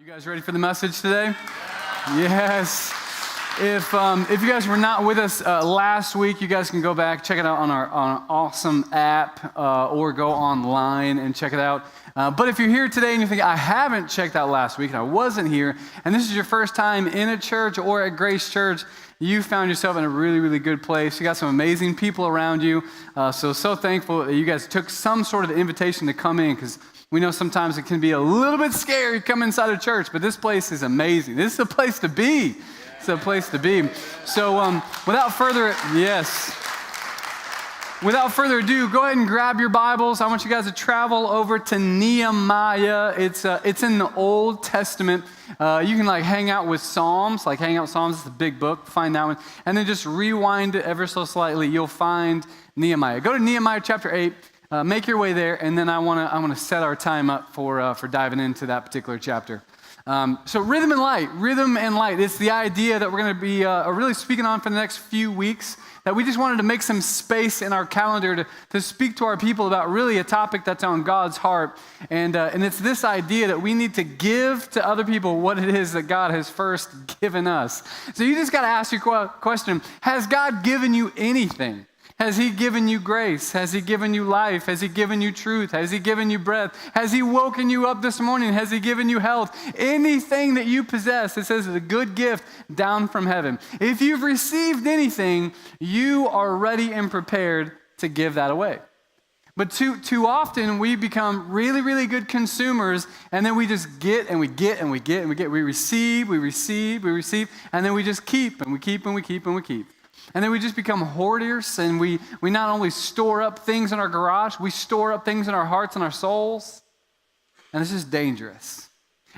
You guys ready for the message today? Yes. If you guys were not with us last week, you guys can go back, check it out on our awesome app, or go online and check it out. But if you're here today and you think, I haven't checked out last week and I wasn't here, and this is your first time in a church or at Grace Church, you found yourself in a really, really good place. You got some amazing people around you. So thankful that you guys took some sort of invitation to come in, because we know sometimes it can be a little bit scary to come inside a church, but this place is amazing. This is a place to be. It's a place to be. So without further ado, go ahead and grab your Bibles. I want you guys to travel over to Nehemiah. It's in the Old Testament. You can hang out with Psalms, It's a big book. Find that one. And then just rewind it ever so slightly. You'll find Nehemiah. Go to Nehemiah chapter 8. Make your way there, and then I want to set our time up for diving into that particular chapter. So rhythm and light. It's the idea that we're going to be really speaking on for the next few weeks, that we just wanted to make some space in our calendar to speak to our people about really a topic that's on God's heart. And it's this idea that we need to give to other people what it is that God has first given us. So you just got to ask your question, has God given you anything? Has he given you grace? Has he given you life? Has he given you truth? Has he given you breath? Has he woken you up this morning? Has he given you health? Anything that you possess, it says it's a good gift down from heaven. If you've received anything, you are ready and prepared to give that away. But too often we become really, really good consumers, and then we just get and we get and we get and we get. We receive, and then we just keep and we keep and we keep and we keep. And then we just become hoarders, and we not only store up things in our garage, we store up things in our hearts and our souls. And this is dangerous.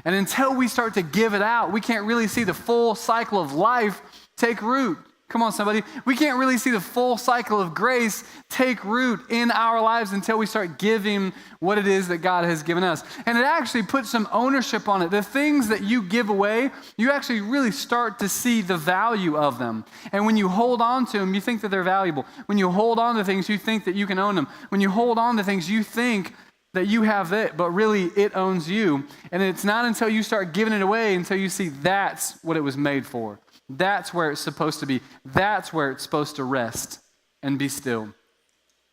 And until we start to give it out, we can't really see the full cycle of life take root. Come on, somebody. We can't really see the full cycle of grace take root in our lives until we start giving what it is that God has given us. And it actually puts some ownership on it. The things that you give away, you actually really start to see the value of them. And when you hold on to them, you think that they're valuable. When you hold on to things, you think that you can own them. When you hold on to things, you think that you have it, but really it owns you. And it's not until you start giving it away until you see that's what it was made for. That's where it's supposed to be. That's where it's supposed to rest and be still.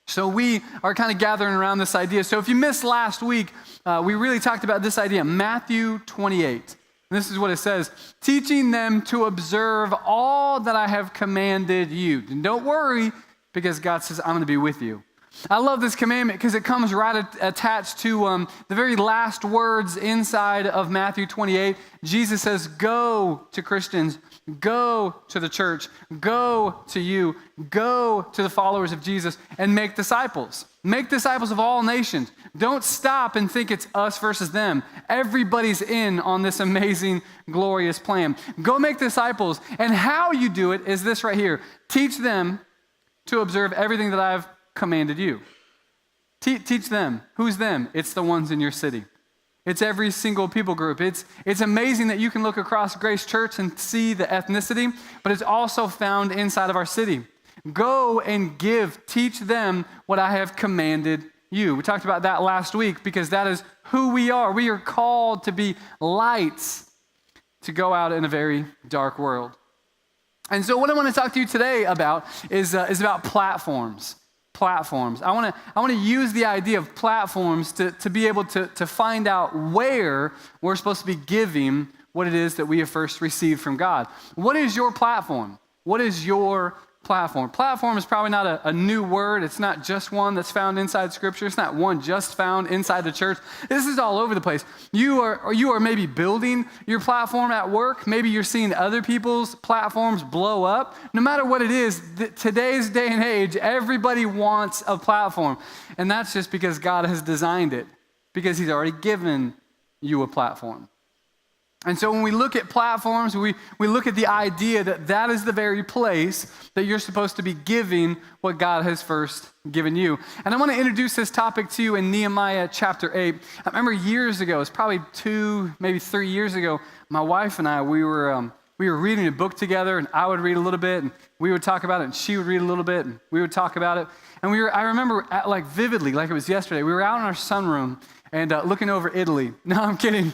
So we are kind of gathering around this idea. So if you missed last week, we really talked about this idea, Matthew 28. And this is what it says, teaching them to observe all that I have commanded you. And don't worry, because God says, I'm going to be with you. I love this commandment because it comes right attached to the very last words inside of Matthew 28. Jesus says, go to Christians, go to the church, go to you, go to the followers of Jesus and make disciples. Make disciples of all nations. Don't stop and think it's us versus them. Everybody's in on this amazing, glorious plan. Go make disciples. And how you do it is this right here. Teach them to observe everything that I've commanded you. Teach them. Who's them? It's the ones in your city. It's every single people group. It's amazing that you can look across Grace Church and see the ethnicity, but it's also found inside of our city. Go and give. Teach them what I have commanded you. We talked about that last week because that is who we are. We are called to be lights to go out in a very dark world. And so what I want to talk to you today about is about platforms. Platforms. I want to use the idea of platforms to be able to find out where we're supposed to be giving what it is that we have first received from God. What is your platform? What is your platform? Platform is probably not a new word. It's not just one that's found inside Scripture. It's not one just found inside the church. This is all over the place. You are maybe building your platform at work. Maybe you're seeing other people's platforms blow up. No matter what it is, today's day and age, everybody wants a platform. And that's just because God has designed it, because he's already given you a platform. And so when we look at platforms, we look at the idea that that is the very place that you're supposed to be giving what God has first given you. And I want to introduce this topic to you in Nehemiah chapter 8. I remember years ago, it's probably 2, maybe 3 years ago, my wife and I, we were reading a book together, and I would read a little bit, and we would talk about it, and she would read a little bit, and we would talk about it. And I remember vividly, like it was yesterday, we were out in our sunroom and looking over Italy. No, I'm kidding.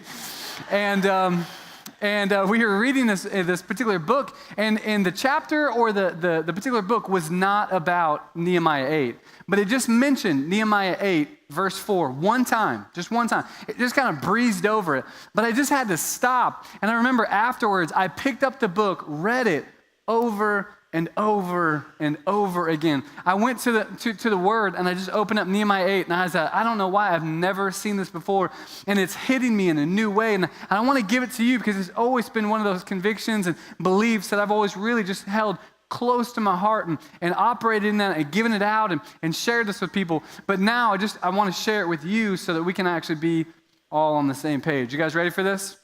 And we were reading this particular book, and the chapter or the particular book was not about Nehemiah 8, but it just mentioned Nehemiah 8, verse 4, one time, just one time. It just kind of breezed over it, but I just had to stop. And I remember afterwards, I picked up the book, read it over and over and over again. I went to the Word, and I just opened up Nehemiah 8, and I said, I don't know why, I've never seen this before, and it's hitting me in a new way, and I want to give it to you because it's always been one of those convictions and beliefs that I've always really just held close to my heart and operated in that and given it out and shared this with people. But now I want to share it with you so that we can actually be all on the same page. You guys ready for this?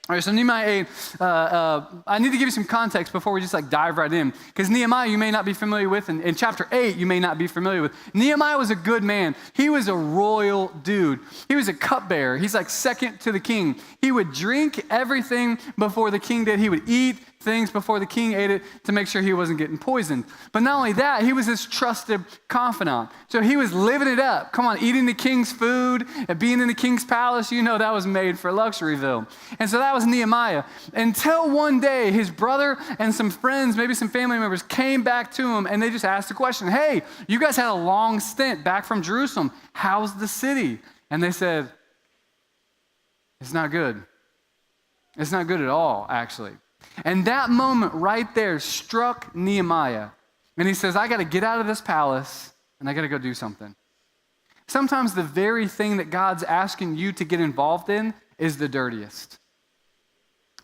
All right, so Nehemiah 8, I need to give you some context before we just dive right in. Because Nehemiah you may not be familiar with, and in chapter 8 you may not be familiar with. Nehemiah was a good man. He was a royal dude. He was a cupbearer. He's second to the king. He would drink everything before the king did. He would eat things before the king ate it to make sure he wasn't getting poisoned. But not only that, he was his trusted confidant. So he was living it up. Come on, eating the king's food and being in the king's palace, that was made for Luxuryville. And so that was Nehemiah. Until one day, his brother and some friends, maybe some family members, came back to him and they just asked the question, hey, you guys had a long stint back from Jerusalem. How's the city? And they said, it's not good. It's not good at all, actually. And that moment right there struck Nehemiah. And he says, I got to get out of this palace and I got to go do something. Sometimes the very thing that God's asking you to get involved in is the dirtiest.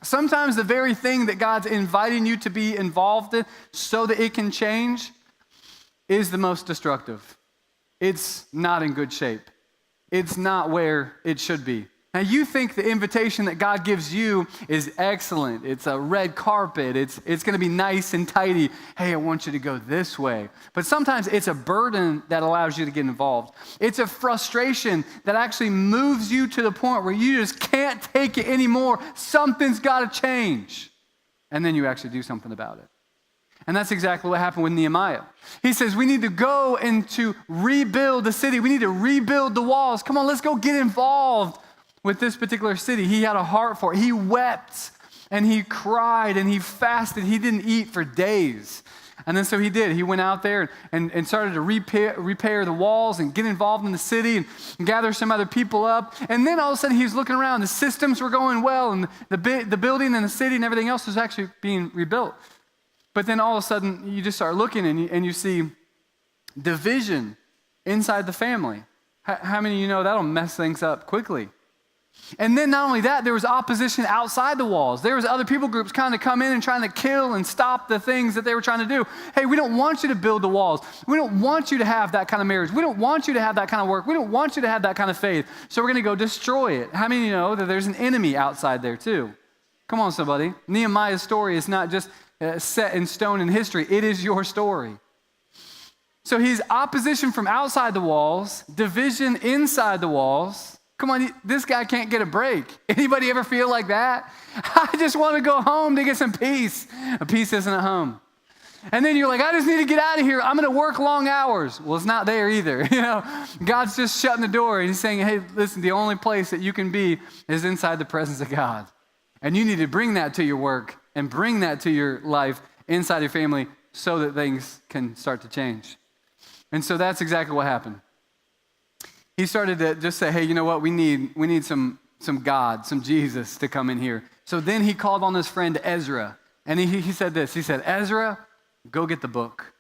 Sometimes the very thing that God's inviting you to be involved in so that it can change is the most destructive. It's not in good shape. It's not where it should be. Now, you think the invitation that God gives you is excellent. It's a red carpet. It's going to be nice and tidy. Hey, I want you to go this way. But sometimes it's a burden that allows you to get involved. It's a frustration that actually moves you to the point where you just can't take it anymore. Something's got to change. And then you actually do something about it. And that's exactly what happened with Nehemiah. He says, we need to go and to rebuild the city. We need to rebuild the walls. Come on, let's go get involved with this particular city. He had a heart for it. He wept and he cried and he fasted. He didn't eat for days. And then so he did. He went out there and started to repair the walls and get involved in the city and gather some other people up. And then all of a sudden he was looking around. The systems were going well and the building and the city and everything else was actually being rebuilt. But then all of a sudden you just start looking and you see division inside the family. How many of you know that'll mess things up quickly? And then not only that, there was opposition outside the walls. There was other people groups kind of come in and trying to kill and stop the things that they were trying to do. Hey, we don't want you to build the walls. We don't want you to have that kind of marriage. We don't want you to have that kind of work. We don't want you to have that kind of faith. So we're going to go destroy it. How many of you know that there's an enemy outside there too? Come on, somebody. Nehemiah's story is not just set in stone in history. It is your story. So he's opposition from outside the walls, division inside the walls. Come on, this guy can't get a break. Anybody ever feel like that? I just want to go home to get some peace. Peace isn't at home. And then you're like, I just need to get out of here. I'm going to work long hours. Well, it's not there either. God's just shutting the door and he's saying, hey, listen, the only place that you can be is inside the presence of God. And you need to bring that to your work and bring that to your life inside your family so that things can start to change. And so that's exactly what happened. He started to just say, hey, you know what? We need some God, some Jesus to come in here. So then he called on his friend Ezra. And he said this. He said, Ezra, go get the book.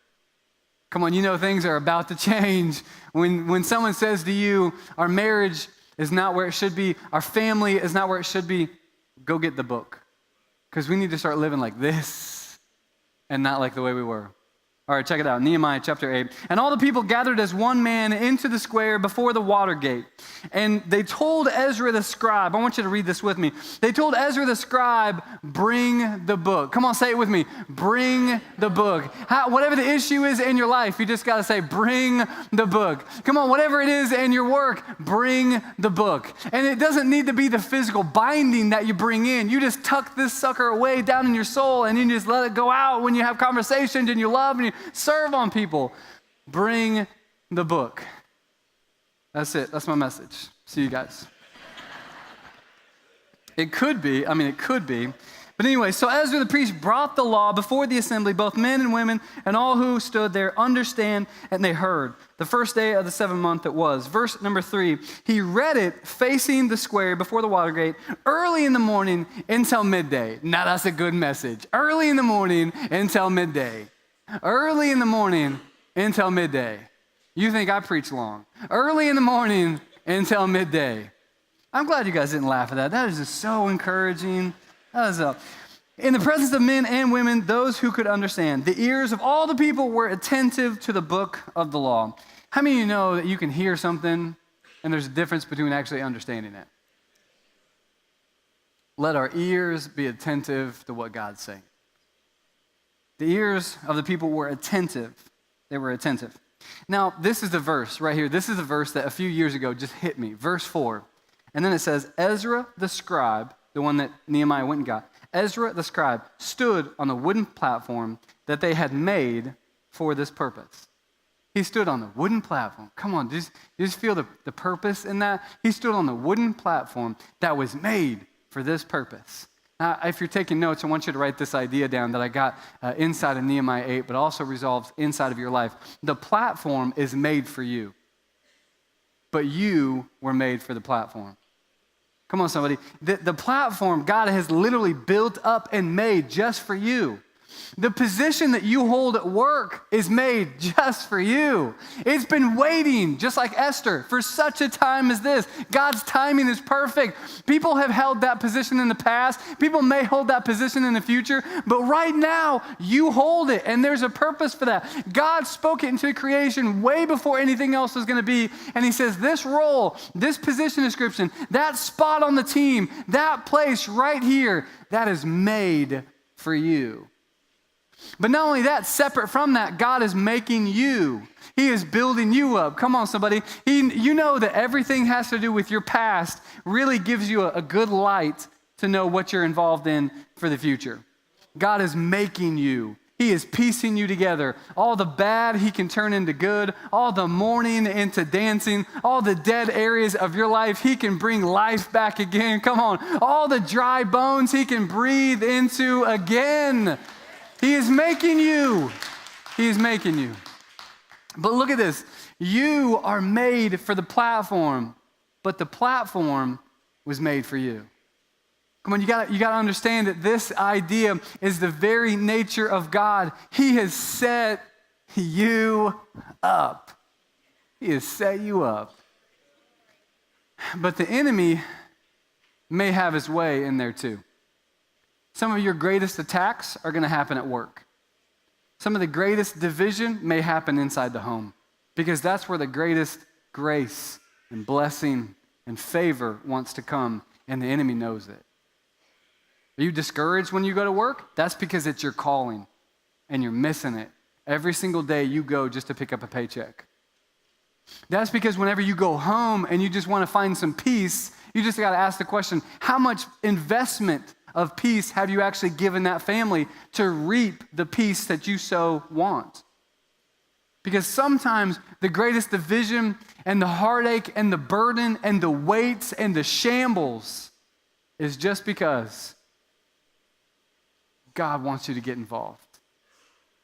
Come on, things are about to change. When someone says to you, our marriage is not where it should be, our family is not where it should be, go get the book. Because we need to start living like this and not like the way we were. All right, check it out. Nehemiah chapter 8. And all the people gathered as one man into the square before the water gate. And they told Ezra the scribe, I want you to read this with me. They told Ezra the scribe, bring the book. Come on, say it with me. Bring the book. Whatever the issue is in your life, you just got to say, bring the book. Come on, whatever it is in your work, bring the book. And it doesn't need to be the physical binding that you bring in. You just tuck this sucker away down in your soul and you just let it go out when you have conversations and you love and you serve on people. Bring the book. That's it. That's my message. See you guys. It could be. I mean, it could be. But anyway, so Ezra the priest brought the law before the assembly, both men and women, and all who stood there understand, and they heard. The first day of the 7th month it was. Verse number 3, he read it facing the square before the water gate early in the morning until midday. Now that's a good message. Early in the morning until midday. Early in the morning until midday. You think I preach long. Early in the morning until midday. I'm glad you guys didn't laugh at that. That is just so encouraging. That is in the presence of men and women, those who could understand. The ears of all the people were attentive to the book of the law. How many of you know that you can hear something and there's a difference between actually understanding it? Let our ears be attentive to what God's saying. The ears of the people were attentive. They were attentive. Now, this is the verse right here. This is the verse that a few years ago just hit me. Verse 4. And then it says, Ezra the scribe, the one that Nehemiah went and got, Ezra the scribe stood on the wooden platform that they had made for this purpose. He stood on the wooden platform. Come on, do you just feel the purpose in that? He stood on the wooden platform that was made for this purpose. Now, if you're taking notes, I want you to write this idea down that I got inside of Nehemiah 8, but also resolves inside of your life. The platform is made for you, but you were made for the platform. Come on, somebody. The platform God has literally built up and made just for you. The position that you hold at work is made just for you. It's been waiting, just like Esther, for such a time as this. God's timing is perfect. People have held that position in the past. People may hold that position in the future, but right now, you hold it, and there's a purpose for that. God spoke it into creation way before anything else was going to be, and he says, this role, this position description, that spot on the team, that place right here, that is made for you. But not only that, separate from that, God is making you. He is building you up. Come on, somebody. You know that everything has to do with your past really gives you a good light to know what you're involved in for the future. God is making you. He is piecing you together. All the bad he can turn into good. All the mourning into dancing. All the dead areas of your life, he can bring life back again. Come on. All the dry bones he can breathe into again. He is making you. He is making you. But look at this. You are made for the platform, but the platform was made for you. Come on, you got to understand that this idea is the very nature of God. He has set you up. He has set you up. But the enemy may have his way in there too. Some of your greatest attacks are going to happen at work. Some of the greatest division may happen inside the home because that's where the greatest grace and blessing and favor wants to come, and the enemy knows it. Are you discouraged when you go to work? That's because it's your calling, and you're missing it. Every single day you go just to pick up a paycheck. That's because whenever you go home and you just want to find some peace, you just got to ask the question, how much investment of peace have you actually given that family to reap the peace that you so want? Because sometimes the greatest division and the heartache and the burden and the weights and the shambles is just because God wants you to get involved.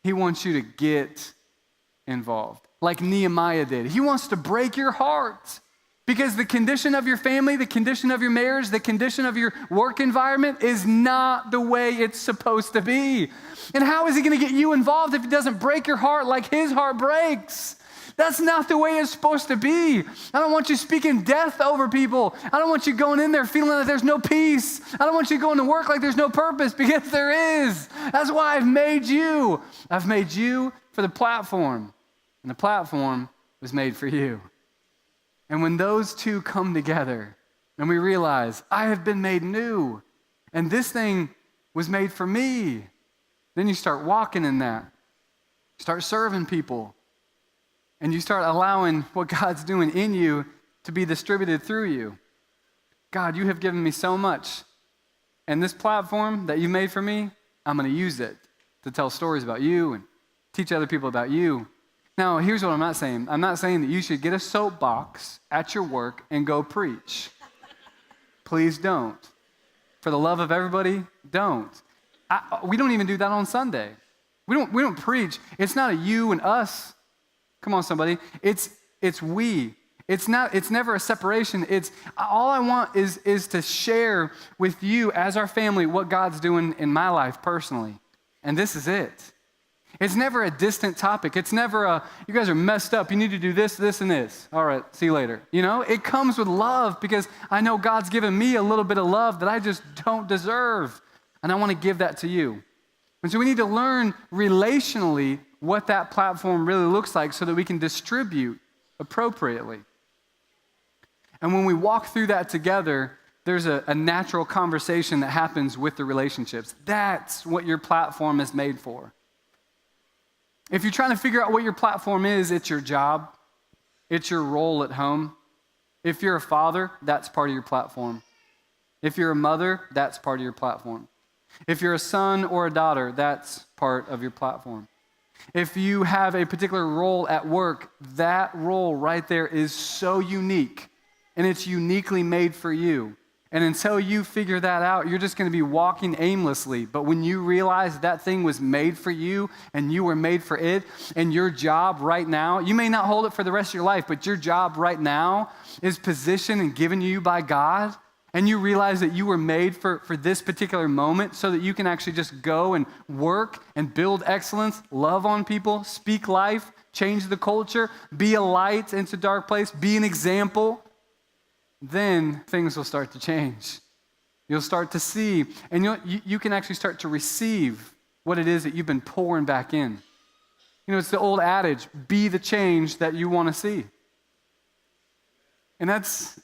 He wants you to get involved, like Nehemiah did. He wants to break your heart. Because the condition of your family, the condition of your marriage, the condition of your work environment is not the way it's supposed to be. And how is he going to get you involved if he doesn't break your heart like his heart breaks? That's not the way it's supposed to be. I don't want you speaking death over people. I don't want you going in there feeling like there's no peace. I don't want you going to work like there's no purpose, because there is. That's why I've made you. I've made you for the platform, and the platform was made for you. And when those two come together and we realize, I have been made new, and this thing was made for me, then you start walking in that. Start serving people. And you start allowing what God's doing in you to be distributed through you. God, you have given me so much. And this platform that you made for me, I'm going to use it to tell stories about you and teach other people about you. Now, here's what I'm not saying. I'm not saying that you should get a soapbox at your work and go preach. Please don't. for the love of everybody? Don't. We don't even do that on Sunday. We don't preach. It's not a you and us. Come on, somebody. It's we. It's never a separation. It's all I want is to share with you as our family what God's doing in my life personally. And this is it. It's never a distant topic. It's never you guys are messed up. You need to do this, this, and this. All right, see you later. It comes with love because I know God's given me a little bit of love that I just don't deserve. And I want to give that to you. And so we need to learn relationally what that platform really looks like so that we can distribute appropriately. And when we walk through that together, there's a natural conversation that happens with the relationships. That's what your platform is made for. If you're trying to figure out what your platform is, it's your job. It's your role at home. If you're a father, that's part of your platform. If you're a mother, that's part of your platform. If you're a son or a daughter, that's part of your platform. If you have a particular role at work, that role right there is so unique, and it's uniquely made for you. And until you figure that out, you're just going to be walking aimlessly. But when you realize that thing was made for you and you were made for it, and your job right now, you may not hold it for the rest of your life, but your job right now is positioned and given you by God, and you realize that you were made for this particular moment so that you can actually just go and work and build excellence, love on people, speak life, change the culture, be a light into a dark place, be an example, then things will start to change. You'll start to see, and you can actually start to receive what it is that you've been pouring back in. It's the old adage, be the change that you want to see. And that's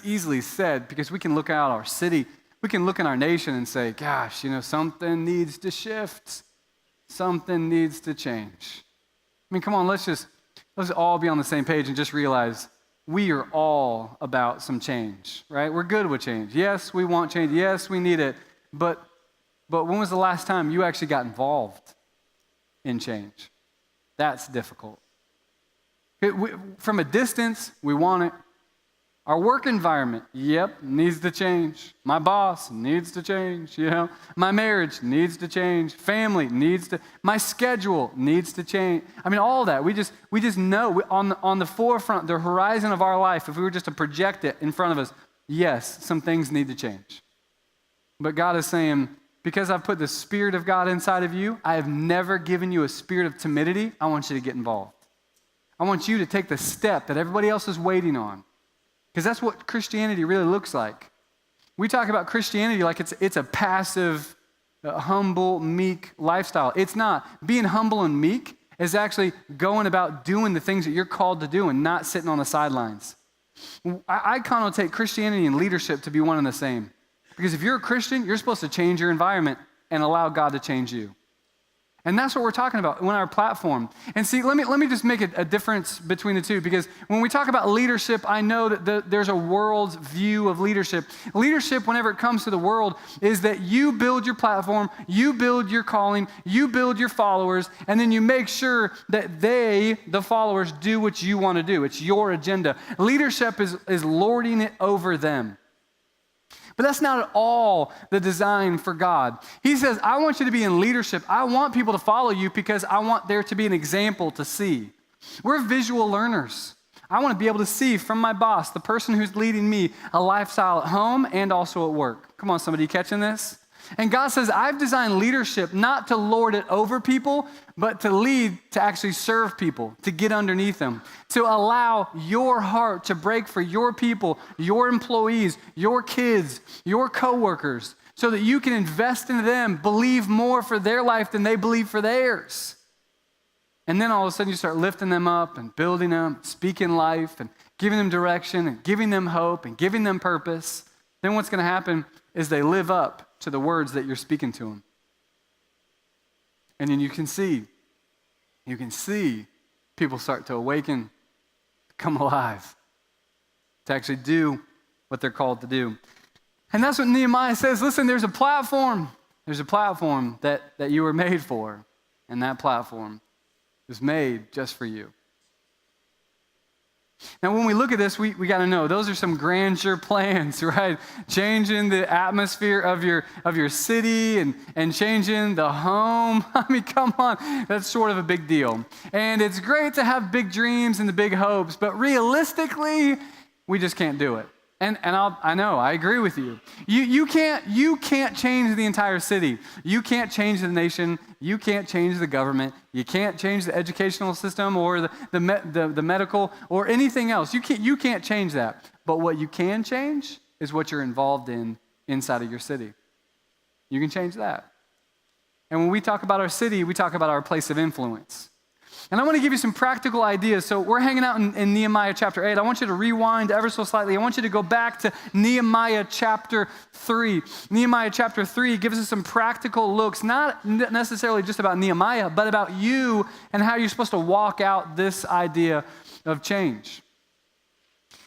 easily said because we can look at our city, we can look in our nation and say, gosh, something needs to shift. Something needs to change. Come on, let's all be on the same page and just realize we are all about some change, right? We're good with change. Yes, we want change. Yes, we need it. But when was the last time you actually got involved in change? That's difficult. From a distance, we want it. Our work environment, needs to change. My boss needs to change, My marriage needs to change. Family needs to, my schedule needs to change. All that. We just know on the forefront, the horizon of our life, if we were just to project it in front of us, yes, some things need to change. But God is saying, because I've put the Spirit of God inside of you, I have never given you a spirit of timidity. I want you to get involved. I want you to take the step that everybody else is waiting on. Because that's what Christianity really looks like. We talk about Christianity like it's a passive, humble, meek lifestyle. It's not. Being humble and meek is actually going about doing the things that you're called to do and not sitting on the sidelines. I connotate Christianity and leadership to be one and the same. Because if you're a Christian, you're supposed to change your environment and allow God to change you. And that's what we're talking about in our platform. And see, let me just make a difference between the two, because when we talk about leadership, I know that there's a world's view of leadership. Leadership, whenever it comes to the world, is that you build your platform, you build your calling, you build your followers, and then you make sure that the followers, do what you want to do. It's your agenda. Leadership is lording it over them. But that's not at all the design for God. He says, I want you to be in leadership. I want people to follow you because I want there to be an example to see. We're visual learners. I want to be able to see from my boss, the person who's leading me, a lifestyle at home and also at work. Come on, somebody catching this? And God says, I've designed leadership not to lord it over people, but to lead, to actually serve people, to get underneath them, to allow your heart to break for your people, your employees, your kids, your coworkers, so that you can invest in them, believe more for their life than they believe for theirs. And then all of a sudden you start lifting them up and building them, speaking life and giving them direction and giving them hope and giving them purpose. Then what's going to happen is they live up to the words that you're speaking to them. And then you can see people start to awaken, come alive, to actually do what they're called to do. And that's what Nehemiah says. Listen, there's a platform that you were made for, and that platform was made just for you. Now, when we look at this, we got to know those are some grandeur plans, right? Changing the atmosphere of your city and changing the home. I mean, come on, that's sort of a big deal. And it's great to have big dreams and the big hopes, but realistically, we just can't do it. And I know, I agree with you. You can't change the entire city. You can't change the nation. You can't change the government. You can't change the educational system or the medical or anything else. You can't change that. But what you can change is what you're involved in inside of your city. You can change that. And when we talk about our city, we talk about our place of influence. And I want to give you some practical ideas. So we're hanging out in Nehemiah chapter 8. I want you to rewind ever so slightly. I want you to go back to Nehemiah chapter 3. Nehemiah chapter 3 gives us some practical looks, not necessarily just about Nehemiah, but about you and how you're supposed to walk out this idea of change.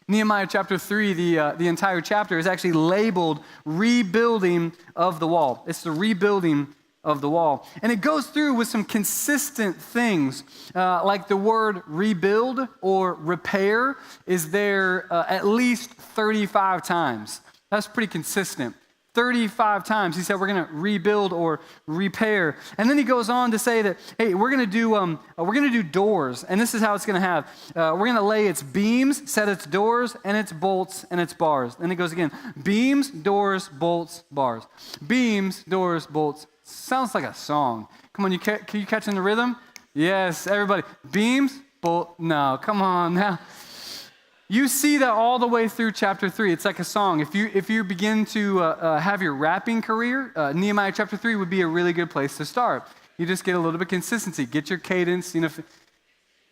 Nehemiah chapter 3, the entire chapter is actually labeled rebuilding of the wall. It's the rebuilding of the wall. And it goes through with some consistent things, like the word rebuild or repair is there at least 35 times. That's pretty consistent. 35 times he said we're going to rebuild or repair. And then he goes on to say that, hey, we're going to do doors, and this is how it's going to have. We're going to lay its beams, set its doors, and its bolts, and its bars. Then it goes again. Beams, doors, bolts, bars. Beams, doors, bolts. Sounds like a song. Come on, can you catch in the rhythm? Yes, everybody. Beams, bolt. No, come on now. You see that all the way through chapter 3. It's like a song. If you begin to have your rapping career, Nehemiah chapter 3 would be a really good place to start. You just get a little bit of consistency. Get your cadence. You know,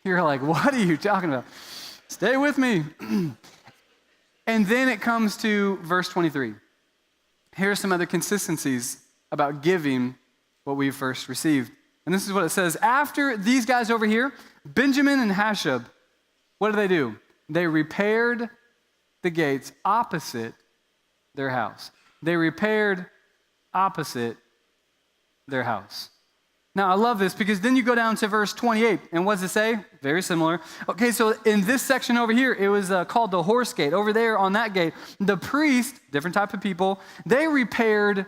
you're like, what are you talking about? Stay with me. And then it comes to verse 23. Here are some other consistencies about giving what we first received. And this is what it says. After these guys over here, Benjamin and Hashab, what do? They repaired the gates opposite their house. They repaired opposite their house. Now, I love this because then you go down to verse 28, and what does it say? Very similar. Okay, so in this section over here, it was called the horse gate. Over there on that gate, the priest, different type of people, they repaired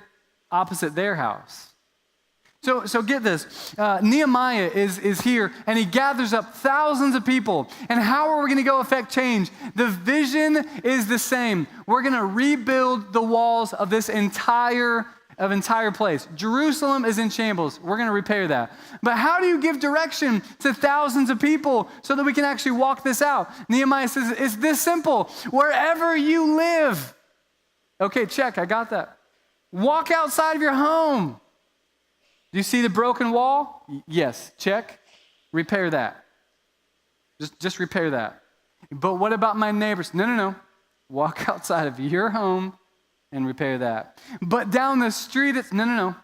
opposite their house. So get this. Nehemiah is here, and he gathers up thousands of people. And how are we going to go affect change? The vision is the same. We're going to rebuild the walls of this entire place. Jerusalem is in shambles. We're going to repair that. But how do you give direction to thousands of people so that we can actually walk this out? Nehemiah says, it's this simple. Wherever you live. Okay, check. I got that. Walk outside of your home. Do you see the broken wall? Yes. Check. Repair that. Just repair that. But what about my neighbors? No. Walk outside of your home and repair that. But down the street, it's no.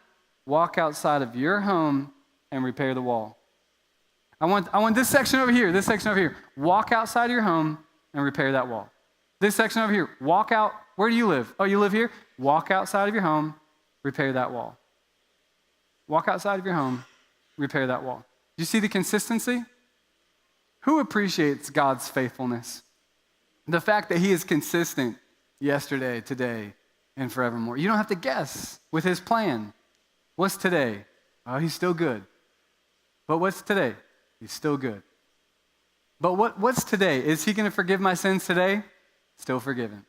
Walk outside of your home and repair the wall. I want this section over here. This section over here. Walk outside of your home and repair that wall. This section over here. Walk out. Where do you live? Oh, you live here? Walk outside of your home, repair that wall. Walk outside of your home, repair that wall. Do you see the consistency? Who appreciates God's faithfulness? The fact that he is consistent yesterday, today, and forevermore. You don't have to guess with his plan. What's today? Oh, he's still good. But what's today? He's still good. But what's today? Is he going to forgive my sins today? Still forgiven.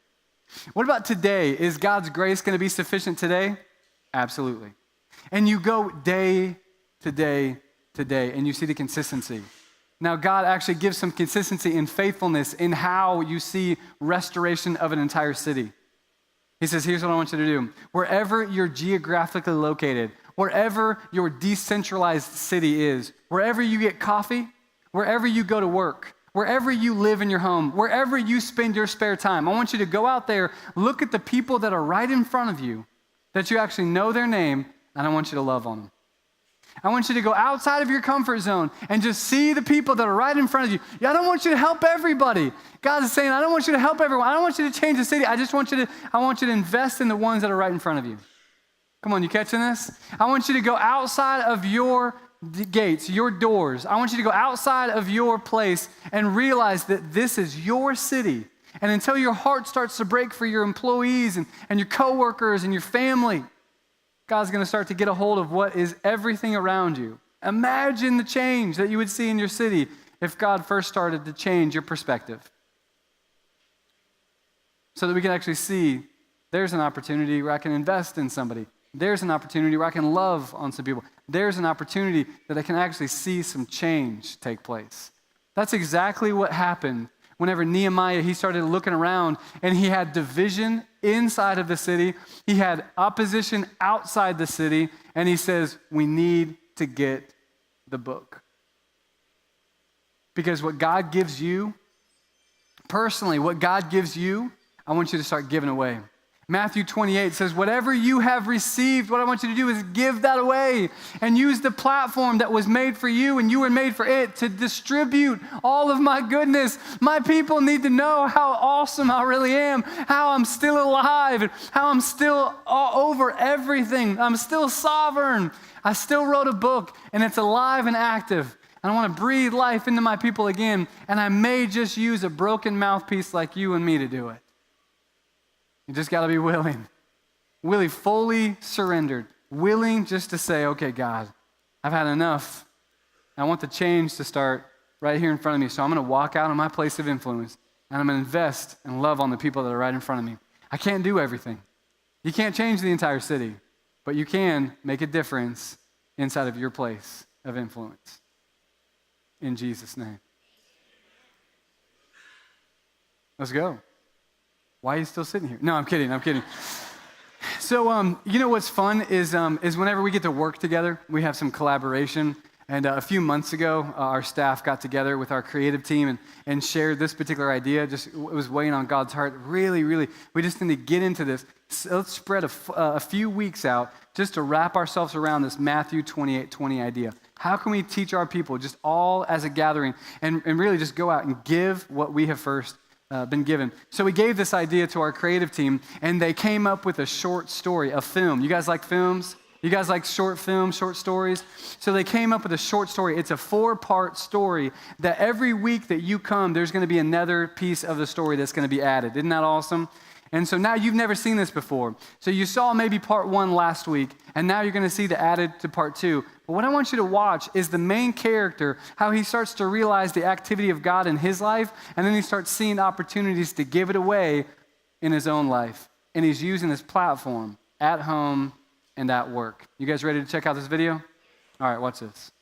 What about today? Is God's grace going to be sufficient today? Absolutely. And you go day to day to day, and you see the consistency. Now, God actually gives some consistency and faithfulness in how you see restoration of an entire city. He says, here's what I want you to do. Wherever you're geographically located, wherever your decentralized city is, wherever you get coffee, wherever you go to work, wherever you live in your home, wherever you spend your spare time, I want you to go out there, look at the people that are right in front of you, that you actually know their name, and I want you to love on them. I want you to go outside of your comfort zone and just see the people that are right in front of you. I don't want you to help everybody. God is saying, I don't want you to help everyone. I don't want you to change the city. I want you to invest in the ones that are right in front of you. Come on, you catching this? I want you to go outside of your gates, your doors. I want you to go outside of your place and realize that this is your city. And until your heart starts to break for your employees and your coworkers and your family, God's going to start to get a hold of what is everything around you. Imagine the change that you would see in your city if God first started to change your perspective. So that we can actually see there's an opportunity where I can invest in somebody. There's an opportunity where I can love on some people. There's an opportunity that I can actually see some change take place. That's exactly what happened whenever Nehemiah, he started looking around and he had division inside of the city. He had opposition outside the city. And he says, we need to get the book. Because what God gives you, personally, what God gives you, I want you to start giving away. Matthew 28 says, whatever you have received, what I want you to do is give that away and use the platform that was made for you and you were made for it to distribute all of my goodness. My people need to know how awesome I really am, how I'm still alive, and how I'm still over everything. I'm still sovereign. I still wrote a book and it's alive and active. And I want to breathe life into my people again. And I may just use a broken mouthpiece like you and me to do it. You just got to be willing. Fully surrendered. Willing just to say, okay, God, I've had enough. I want the change to start right here in front of me. So I'm going to walk out of my place of influence and I'm going to invest and love on the people that are right in front of me. I can't do everything. You can't change the entire city, but you can make a difference inside of your place of influence. In Jesus' name. Let's go. Why are you still sitting here? No, I'm kidding. So, you know what's fun is whenever we get to work together, we have some collaboration. And a few months ago, our staff got together with our creative team and shared this particular idea. It was weighing on God's heart. Really, we just need to get into this. So let's spread a few weeks out just to wrap ourselves around this Matthew 28:20 idea. How can we teach our people just all as a gathering and really just go out and give what we have first been given? So we gave this idea to our creative team, and they came up with a short story, a film. You guys like films? You guys like short films, short stories? So they came up with a short story. It's a 4-part story that every week that you come, there's going to be another piece of the story that's going to be added. Isn't that awesome? And so now you've never seen this before. So you saw maybe part 1 last week, and now you're going to see the added to part 2. But what I want you to watch is the main character, how he starts to realize the activity of God in his life, and then he starts seeing opportunities to give it away in his own life. And he's using this platform at home and at work. You guys ready to check out this video? All right, watch this.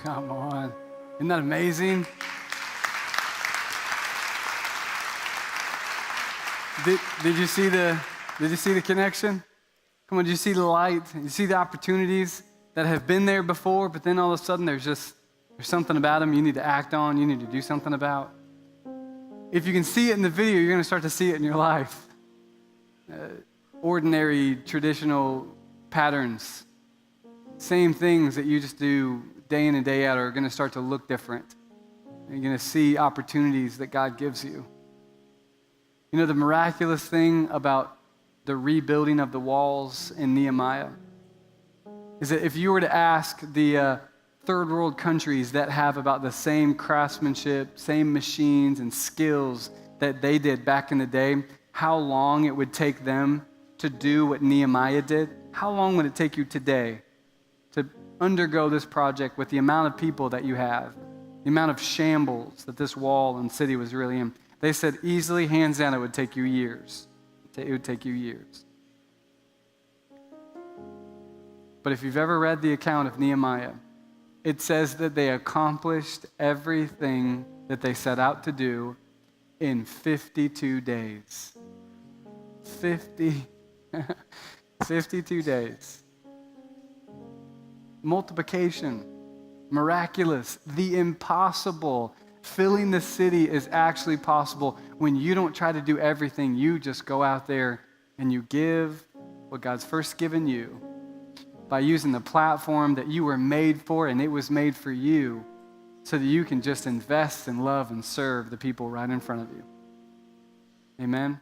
Come on. Isn't that amazing? Did you see the connection? Come on, did you see the light? You see the opportunities that have been there before, but then all of a sudden there's something about them you need to act on, you need to do something about. If you can see it in the video, you're going to start to see it in your life. Ordinary, traditional patterns, same things that you just do day in and day out are going to start to look different. You're going to see opportunities that God gives you. You know, the miraculous thing about the rebuilding of the walls in Nehemiah is that if you were to ask the third world countries that have about the same craftsmanship, same machines and skills that they did back in the day, how long it would take them to do what Nehemiah did, how long would it take you today to undergo this project with the amount of people that you have, the amount of shambles that this wall and city was really in? They said easily, hands down, it would take you years. It would take you years. But if you've ever read the account of Nehemiah, it says that they accomplished everything that they set out to do in 52 days. 52 days. Multiplication, miraculous, the impossible. Filling the city is actually possible when you don't try to do everything. You just go out there and you give what God's first given you by using the platform that you were made for, and it was made for you so that you can just invest and love and serve the people right in front of you. Amen.